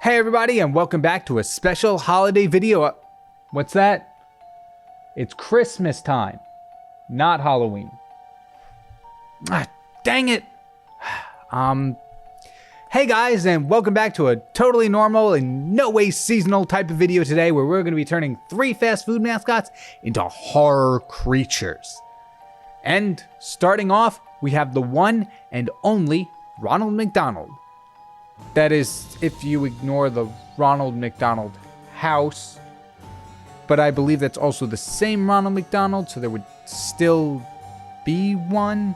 Hey everybody, and welcome back to a special holiday video. What's that? It's Christmas time, not Halloween. Dang it. Hey guys, and welcome back to a totally normal and no way seasonal type of video today where we're going to be turning 3 fast food mascots into horror creatures. And starting off, we have the one and only Ronald McDonald. That is, if you ignore the Ronald McDonald house. But I believe that's also the same Ronald McDonald, so there would still be one.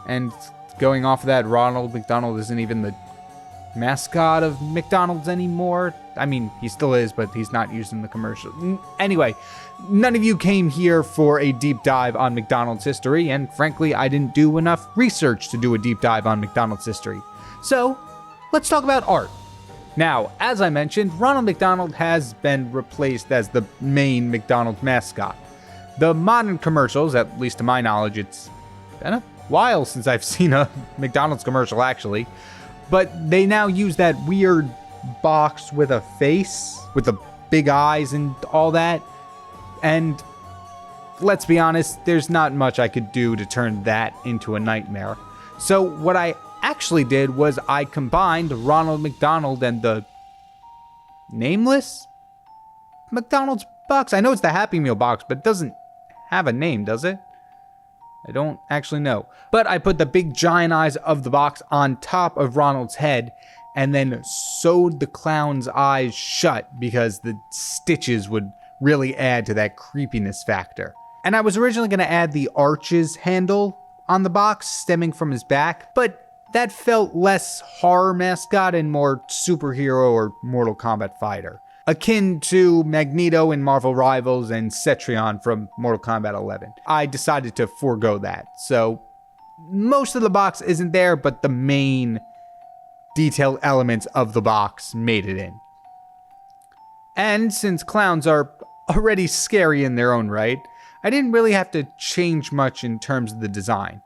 And going off of that, Ronald McDonald isn't even the mascot of McDonald's anymore. I mean, he still is, but he's not used in the commercial. Anyway, none of you came here for a deep dive on McDonald's history, and frankly, I didn't do enough research to do a deep dive on McDonald's history. So, let's talk about art. Now, as I mentioned, Ronald McDonald has been replaced as the main McDonald's mascot. The modern commercials, at least to my knowledge, it's been a while since I've seen a McDonald's commercial actually, but they now use that weird box with a face, with the big eyes and all that, and let's be honest, there's not much I could do to turn that into a nightmare. So what I actually did was I combined Ronald McDonald and the nameless McDonald's box. I know it's the Happy Meal box, but it doesn't have a name, does it? I don't actually know. But I put the big giant eyes of the box on top of Ronald's head and then sewed the clown's eyes shut because the stitches would really add to that creepiness factor. And I was originally going to add the arches handle on the box stemming from his back, but that felt less horror mascot and more superhero or Mortal Kombat fighter, akin to Magneto in Marvel Rivals and Cetrion from Mortal Kombat 11. I decided to forego that, so most of the box isn't there, but the main detailed elements of the box made it in. And since clowns are already scary in their own right, I didn't really have to change much in terms of the design.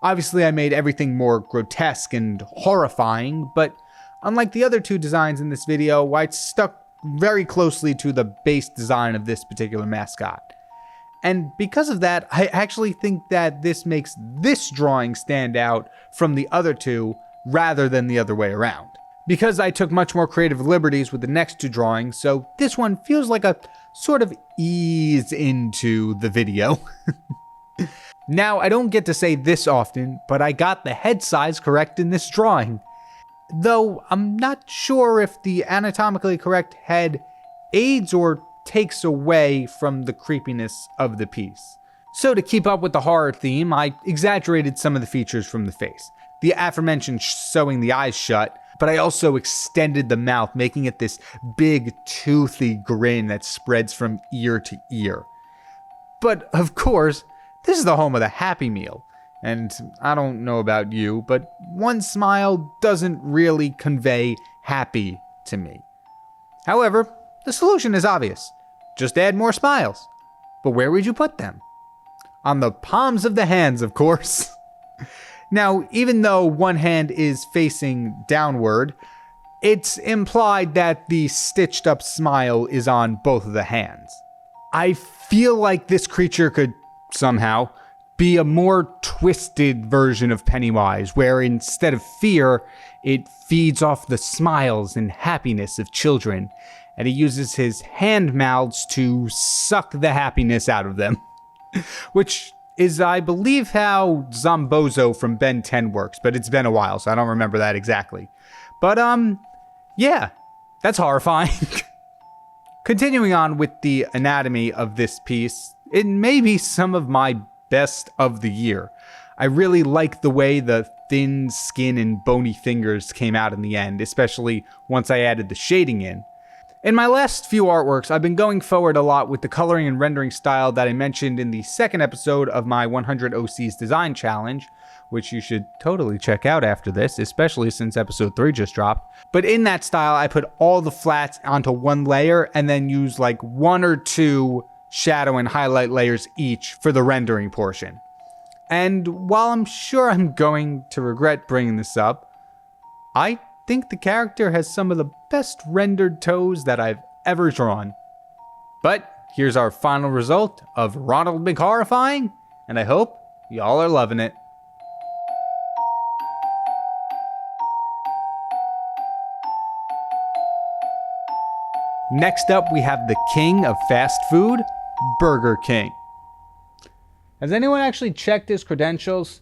Obviously, I made everything more grotesque and horrifying, but unlike the other two designs in this video, I stuck very closely to the base design of this particular mascot. And because of that, I actually think that this makes this drawing stand out from the other two rather than the other way around. Because I took much more creative liberties with the next two drawings, so this one feels like a sort of ease into the video. Now, I don't get to say this often, but I got the head size correct in this drawing. Though, I'm not sure if the anatomically correct head aids or takes away from the creepiness of the piece. So to keep up with the horror theme, I exaggerated some of the features from the face. The aforementioned sewing the eyes shut, but I also extended the mouth, making it this big, toothy grin that spreads from ear to ear. But, of course, this is the home of the Happy Meal, and I don't know about you, but one smile doesn't really convey happy to me. However, the solution is obvious. Just add more smiles. But where would you put them? On the palms of the hands, of course. Now, even though one hand is facing downward, it's implied that the stitched up smile is on both of the hands. I feel like this creature could somehow be a more twisted version of Pennywise, where instead of fear, it feeds off the smiles and happiness of children, and he uses his hand mouths to suck the happiness out of them. Which is, I believe, how Zombozo from Ben 10 works, but it's been a while, so I don't remember that exactly. But, yeah, that's horrifying. Continuing on with the anatomy of this piece, it may be some of my best of the year. I really like the way the thin skin and bony fingers came out in the end, especially once I added the shading in. In my last few artworks, I've been going forward a lot with the coloring and rendering style that I mentioned in the second episode of my 100 OCs design challenge, which you should totally check out after this, especially since episode 3 just dropped. But in that style, I put all the flats onto one layer and then use like 1 or 2 shadow and highlight layers each for the rendering portion. And while I'm sure I'm going to regret bringing this up, I think the character has some of the best rendered toes that I've ever drawn. But here's our final result of Ronald McHorrifying, and I hope y'all are loving it. Next up, we have the king of fast food, Burger King. Has anyone actually checked his credentials?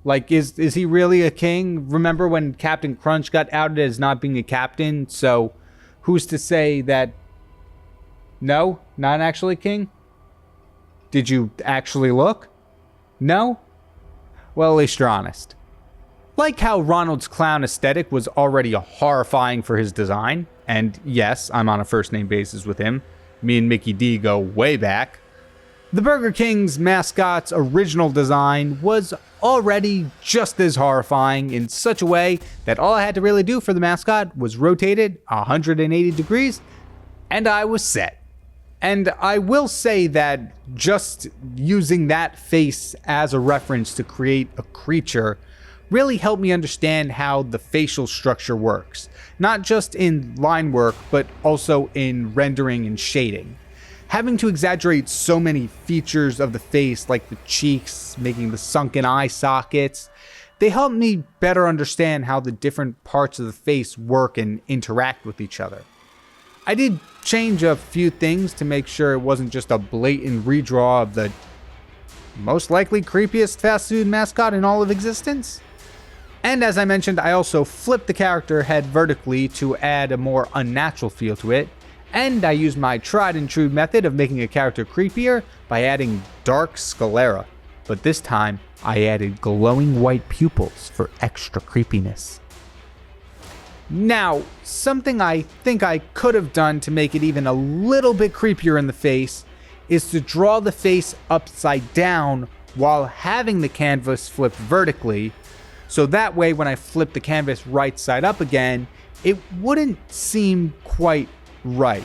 Like, is he really a king? Remember when Captain Crunch got outed as not being a captain? So, who's to say that... No? Not actually king? Did you actually look? No? Well, at least you're honest. Like how Ronald's clown aesthetic was already horrifying for his design, and yes, I'm on a first-name basis with him. Me and Mickey D go way back. The Burger King's mascot's original design was already just as horrifying in such a way that all I had to really do for the mascot was rotate it 180 degrees, and I was set. And I will say that just using that face as a reference to create a creature really helped me understand how the facial structure works, not just in line work, but also in rendering and shading. Having to exaggerate so many features of the face, like the cheeks, making the sunken eye sockets, they help me better understand how the different parts of the face work and interact with each other. I did change a few things to make sure it wasn't just a blatant redraw of the most likely creepiest fast food mascot in all of existence. And as I mentioned, I also flipped the character head vertically to add a more unnatural feel to it. And I used my tried and true method of making a character creepier by adding dark sclera. But this time, I added glowing white pupils for extra creepiness. Now, something I think I could have done to make it even a little bit creepier in the face is to draw the face upside down while having the canvas flipped vertically, so that way when I flip the canvas right side up again, it wouldn't seem quite right.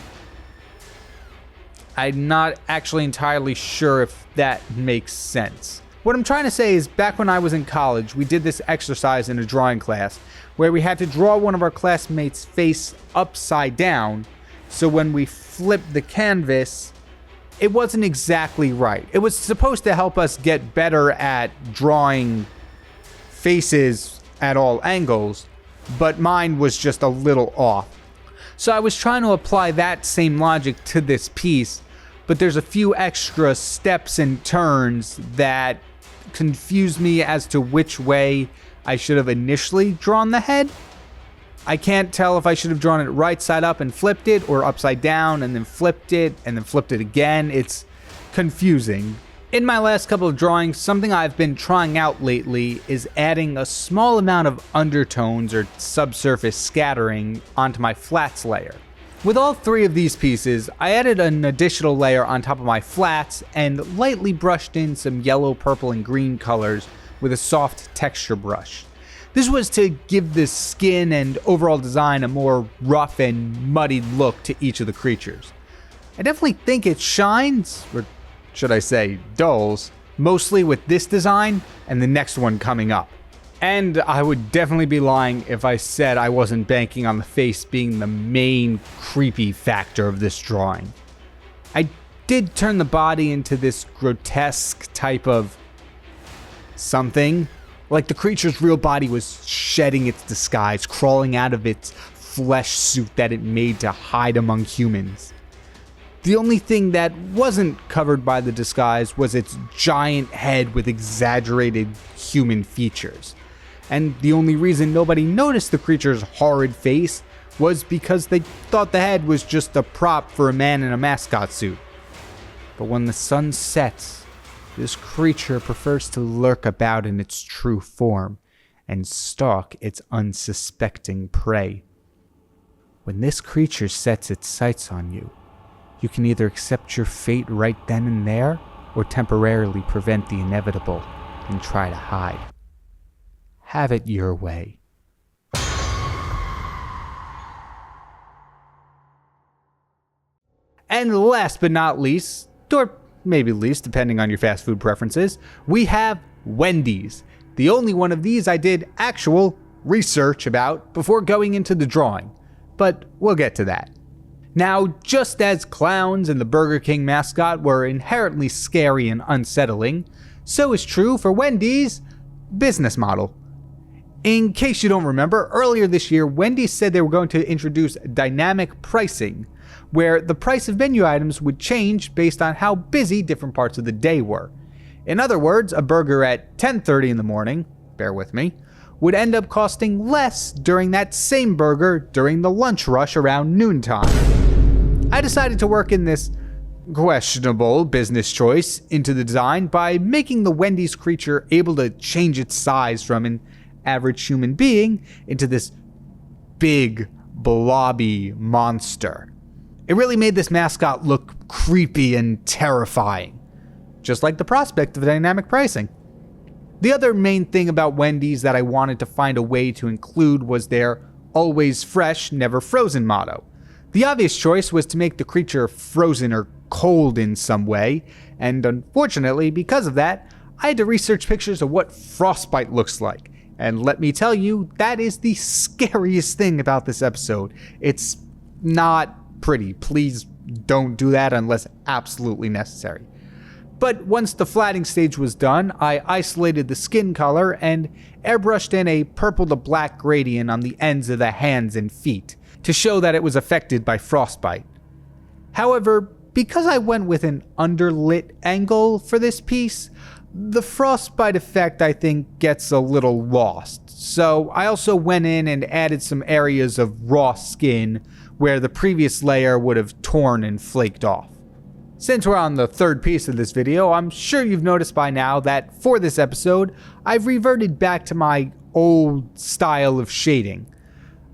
I'm not actually entirely sure if that makes sense. What I'm trying to say is, back when I was in college, we did this exercise in a drawing class where we had to draw one of our classmates' face upside down, so when we flipped the canvas, it wasn't exactly right. It was supposed to help us get better at drawing faces at all angles, but mine was just a little off. So I was trying to apply that same logic to this piece, but there's a few extra steps and turns that confused me as to which way I should have initially drawn the head. I can't tell if I should have drawn it right side up and flipped it, or upside down and then flipped it and then flipped it again. It's confusing. In my last couple of drawings, something I've been trying out lately is adding a small amount of undertones or subsurface scattering onto my flats layer. With all three of these pieces, I added an additional layer on top of my flats and lightly brushed in some yellow, purple, and green colors with a soft texture brush. This was to give the skin and overall design a more rough and muddied look to each of the creatures. I definitely think it shines, or should I say dulls, mostly with this design and the next one coming up. And I would definitely be lying if I said I wasn't banking on the face being the main creepy factor of this drawing. I did turn the body into this grotesque type of something. Like the creature's real body was shedding its disguise, crawling out of its flesh suit that it made to hide among humans. The only thing that wasn't covered by the disguise was its giant head with exaggerated human features. And the only reason nobody noticed the creature's horrid face was because they thought the head was just a prop for a man in a mascot suit. But when the sun sets, this creature prefers to lurk about in its true form and stalk its unsuspecting prey. When this creature sets its sights on you, you can either accept your fate right then and there, or temporarily prevent the inevitable and try to hide. Have it your way. And last but not least, or maybe least depending on your fast food preferences, we have Wendy's. The only one of these I did actual research about before going into the drawing, but we'll get to that. Now, just as clowns and the Burger King mascot were inherently scary and unsettling, so is true for Wendy's business model. In case you don't remember, earlier this year, Wendy said they were going to introduce dynamic pricing, where the price of menu items would change based on how busy different parts of the day were. In other words, a burger at 10:30 in the morning, bear with me, would end up costing less during that same burger during the lunch rush around noontime. I decided to work in this questionable business choice into the design by making the Wendy's creature able to change its size from an average human being into this big, blobby monster. It really made this mascot look creepy and terrifying, just like the prospect of dynamic pricing. The other main thing about Wendy's that I wanted to find a way to include was their always fresh, never frozen motto. The obvious choice was to make the creature frozen or cold in some way, and unfortunately, because of that, I had to research pictures of what frostbite looks like. And let me tell you, that is the scariest thing about this episode. It's not pretty. Please don't do that unless absolutely necessary. But once the flattening stage was done, I isolated the skin color and airbrushed in a purple to black gradient on the ends of the hands and feet to show that it was affected by frostbite. However, because I went with an underlit angle for this piece, the frostbite effect I think gets a little lost. So I also went in and added some areas of raw skin where the previous layer would have torn and flaked off. Since we're on the third piece of this video, I'm sure you've noticed by now that for this episode, I've reverted back to my old style of shading,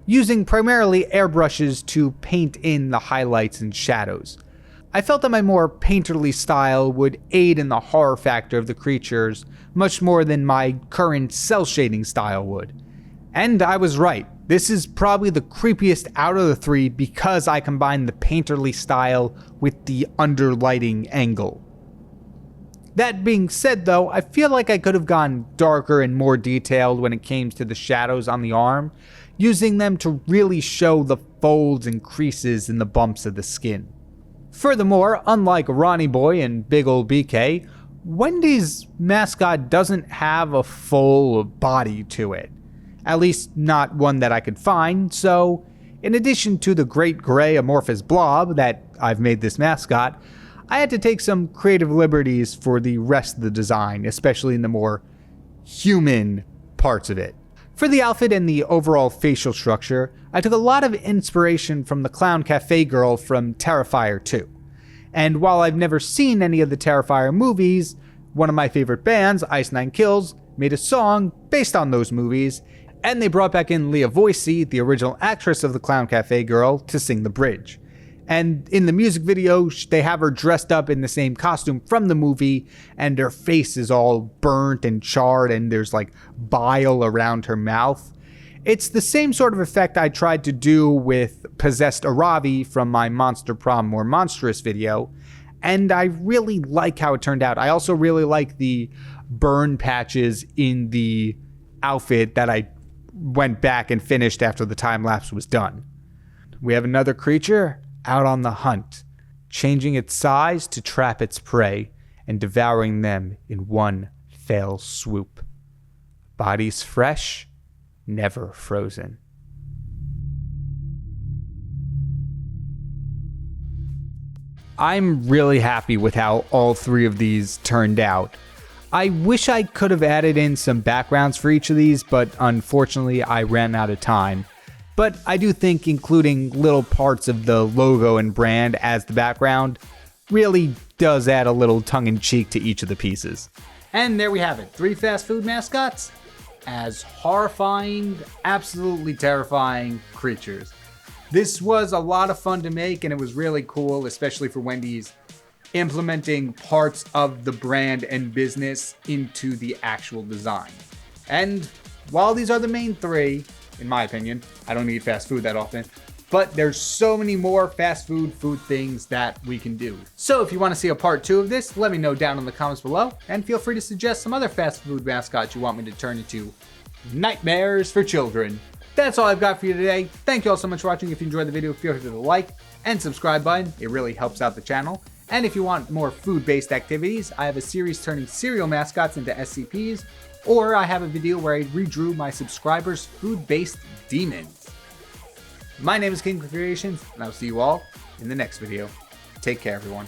using primarily airbrushes to paint in the highlights and shadows. I felt that my more painterly style would aid in the horror factor of the creatures much more than my current cell shading style would. And I was right. This is probably the creepiest out of the three because I combined the painterly style with the underlighting angle. That being said though, I feel like I could have gone darker and more detailed when it came to the shadows on the arm, using them to really show the folds and creases in the bumps of the skin. Furthermore, unlike Ronnie Boy and Big Ol' BK, Wendy's mascot doesn't have a full body to it. At least not one that I could find, so in addition to the great gray amorphous blob that I've made this mascot, I had to take some creative liberties for the rest of the design, especially in the more human parts of it. For the outfit and the overall facial structure, I took a lot of inspiration from the Clown Cafe girl from Terrifier 2. And while I've never seen any of the Terrifier movies, one of my favorite bands, Ice Nine Kills, made a song based on those movies, and they brought back in Leah Voicey, the original actress of the Clown Cafe girl, to sing the bridge. And in the music video, they have her dressed up in the same costume from the movie, and her face is all burnt and charred, and there's like bile around her mouth. It's the same sort of effect I tried to do with Possessed Aravi from my Monster Prom More Monstrous video, and I really like how it turned out. I also really like the burn patches in the outfit that I went back and finished after the time lapse was done. We have another creature out on the hunt, changing its size to trap its prey and devouring them in one fell swoop. Bodies fresh, never frozen. I'm really happy with how all three of these turned out. I wish I could have added in some backgrounds for each of these, but unfortunately I ran out of time. But I do think including little parts of the logo and brand as the background really does add a little tongue-in-cheek to each of the pieces. And there we have it, 3 fast food mascots as horrifying, absolutely terrifying creatures. This was a lot of fun to make, and it was really cool, especially for Wendy's implementing parts of the brand and business into the actual design. And while these are the main 3, in my opinion, I don't eat fast food that often, but there's so many more fast food things that we can do. So if you want to see a part 2 of this, let me know down in the comments below, and feel free to suggest some other fast food mascots you want me to turn into nightmares for children. That's all I've got for you today. Thank you all so much for watching. If you enjoyed the video, feel free to hit the like and subscribe button. It really helps out the channel. And if you want more food-based activities, I have a series turning cereal mascots into SCPs, or I have a video where I redrew my subscribers' food-based demons. My name is KyngPin Creations, and I'll see you all in the next video. Take care, everyone.